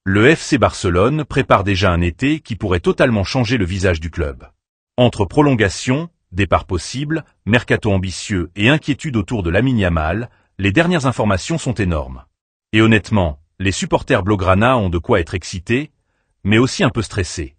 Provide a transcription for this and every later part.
Le FC Barcelone prépare déjà un été qui pourrait totalement changer le visage du club. Entre prolongation, départ possible, mercato ambitieux et inquiétude autour de Lamine Yamal, les dernières informations sont énormes. Et honnêtement, les supporters blaugrana ont de quoi être excités, mais aussi un peu stressés.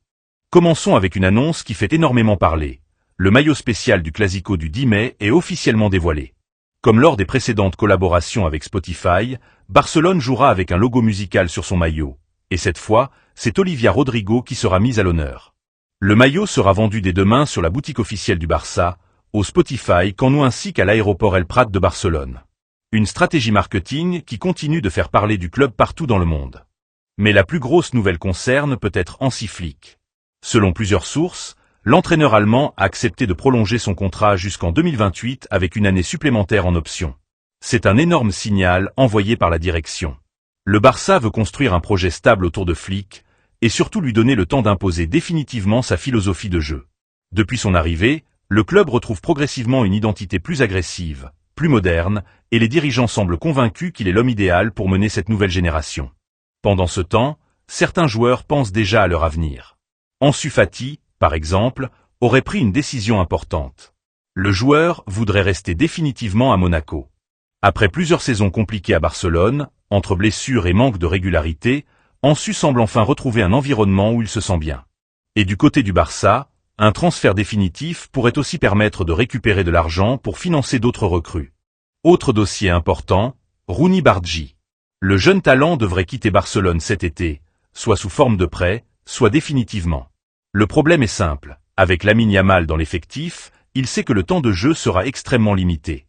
Commençons avec une annonce qui fait énormément parler. Le maillot spécial du Classico du 10 mai est officiellement dévoilé. Comme lors des précédentes collaborations avec Spotify, Barcelone jouera avec un logo musical sur son maillot. Et cette fois, c'est Olivia Rodrigo qui sera mise à l'honneur. Le maillot sera vendu dès demain sur la boutique officielle du Barça, au Spotify Camp Nou ainsi qu'à l'aéroport El Prat de Barcelone. Une stratégie marketing qui continue de faire parler du club partout dans le monde. Mais la plus grosse nouvelle concerne peut-être Hansi Flick. Selon plusieurs sources, l'entraîneur allemand a accepté de prolonger son contrat jusqu'en 2028 avec une année supplémentaire en option. C'est un énorme signal envoyé par la direction. Le Barça veut construire un projet stable autour de Flick, et surtout lui donner le temps d'imposer définitivement sa philosophie de jeu. Depuis son arrivée, le club retrouve progressivement une identité plus agressive, plus moderne, et les dirigeants semblent convaincus qu'il est l'homme idéal pour mener cette nouvelle génération. Pendant ce temps, certains joueurs pensent déjà à leur avenir. Ansu Fati, par exemple, aurait pris une décision importante. Le joueur voudrait rester définitivement à Monaco. Après plusieurs saisons compliquées à Barcelone, entre blessures et manque de régularité, Ansu semble enfin retrouver un environnement où il se sent bien. Et du côté du Barça, un transfert définitif pourrait aussi permettre de récupérer de l'argent pour financer d'autres recrues. Autre dossier important, Rooney Bardghji. Le jeune talent devrait quitter Barcelone cet été, soit sous forme de prêt, soit définitivement. Le problème est simple, avec Lamine Yamal dans l'effectif, il sait que le temps de jeu sera extrêmement limité.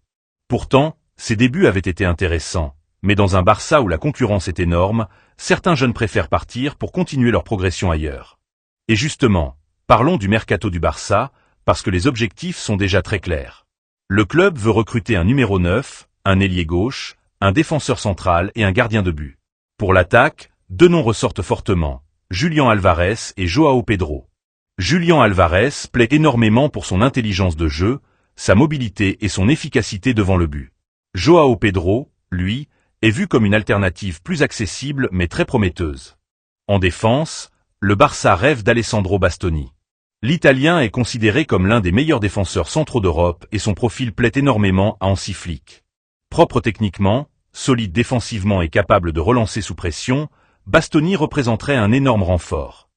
Pourtant, ses débuts avaient été intéressants. Mais dans un Barça où la concurrence est énorme, certains jeunes préfèrent partir pour continuer leur progression ailleurs. Et justement, parlons du mercato du Barça, parce que les objectifs sont déjà très clairs. Le club veut recruter un numéro 9, un ailier gauche, un défenseur central et un gardien de but. Pour l'attaque, deux noms ressortent fortement, Julián Álvarez et João Pedro. Julián Álvarez plaît énormément pour son intelligence de jeu, sa mobilité et son efficacité devant le but. João Pedro, lui, est vu comme une alternative plus accessible mais très prometteuse. En défense, le Barça rêve d'Alessandro Bastoni. L'Italien est considéré comme l'un des meilleurs défenseurs centraux d'Europe et son profil plaît énormément à Hansi Flick. Propre techniquement, solide défensivement et capable de relancer sous pression, Bastoni représenterait un énorme renfort.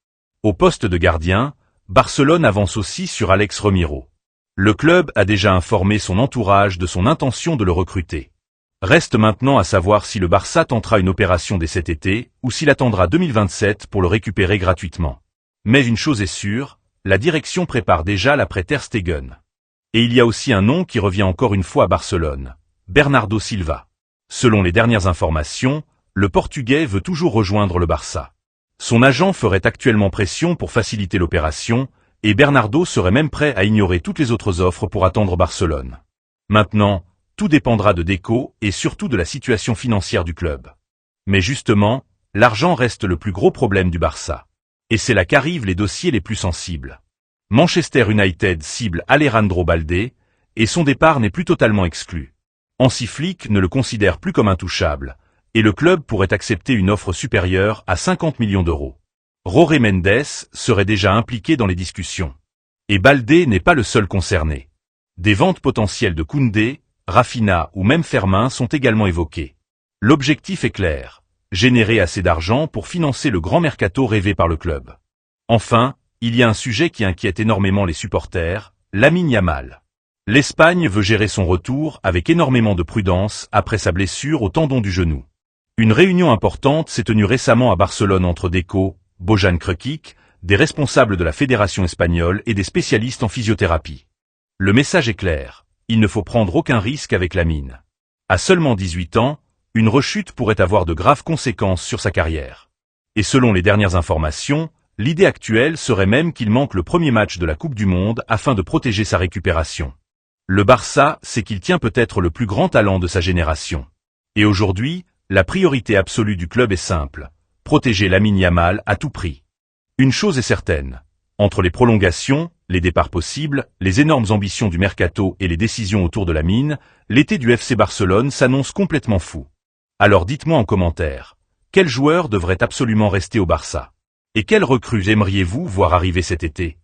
Au poste de gardien, Barcelone avance aussi sur Alex Remiro. Le club a déjà informé son entourage de son intention de le recruter. Reste maintenant à savoir si le Barça tentera une opération dès cet été ou s'il attendra 2027 pour le récupérer gratuitement. Mais une chose est sûre, la direction prépare déjà l'après Ter Stegen. Et il y a aussi un nom qui revient encore une fois à Barcelone, Bernardo Silva. Selon les dernières informations, le Portugais veut toujours rejoindre le Barça. Son agent ferait actuellement pression pour faciliter l'opération, et Bernardo serait même prêt à ignorer toutes les autres offres pour attendre Barcelone. Maintenant, tout dépendra de Deco et surtout de la situation financière du club. Mais justement, l'argent reste le plus gros problème du Barça. Et c'est là qu'arrivent les dossiers les plus sensibles. Manchester United cible Alejandro Balde, et son départ n'est plus totalement exclu. Hansi Flick ne le considère plus comme intouchable, et le club pourrait accepter une offre supérieure à 50 millions d'euros. Jorge Mendes serait déjà impliqué dans les discussions. Et Balde n'est pas le seul concerné. Des ventes potentielles de Koundé, Rafinha ou même Fermin sont également évoqués. L'objectif est clair, générer assez d'argent pour financer le grand mercato rêvé par le club. Enfin, il y a un sujet qui inquiète énormément les supporters, Lamine Yamal. L'Espagne veut gérer son retour avec énormément de prudence après sa blessure au tendon du genou. Une réunion importante s'est tenue récemment à Barcelone entre Deco, Bojan Krkic, des responsables de la fédération espagnole et des spécialistes en physiothérapie. Le message est clair. Il ne faut prendre aucun risque avec Lamine. À seulement 18 ans, une rechute pourrait avoir de graves conséquences sur sa carrière. Et selon les dernières informations, l'idée actuelle serait même qu'il manque le premier match de la Coupe du Monde afin de protéger sa récupération. Le Barça sait qu'il tient peut-être le plus grand talent de sa génération. Et aujourd'hui, la priorité absolue du club est simple, protéger Lamine Yamal à tout prix. Une chose est certaine, entre les prolongations, les départs possibles, les énormes ambitions du mercato et les décisions autour de Lamine, l'été du FC Barcelone s'annonce complètement fou. Alors dites-moi en commentaire, Quel joueur devrait absolument rester au Barça? Et quelles recrues aimeriez-vous voir arriver cet été?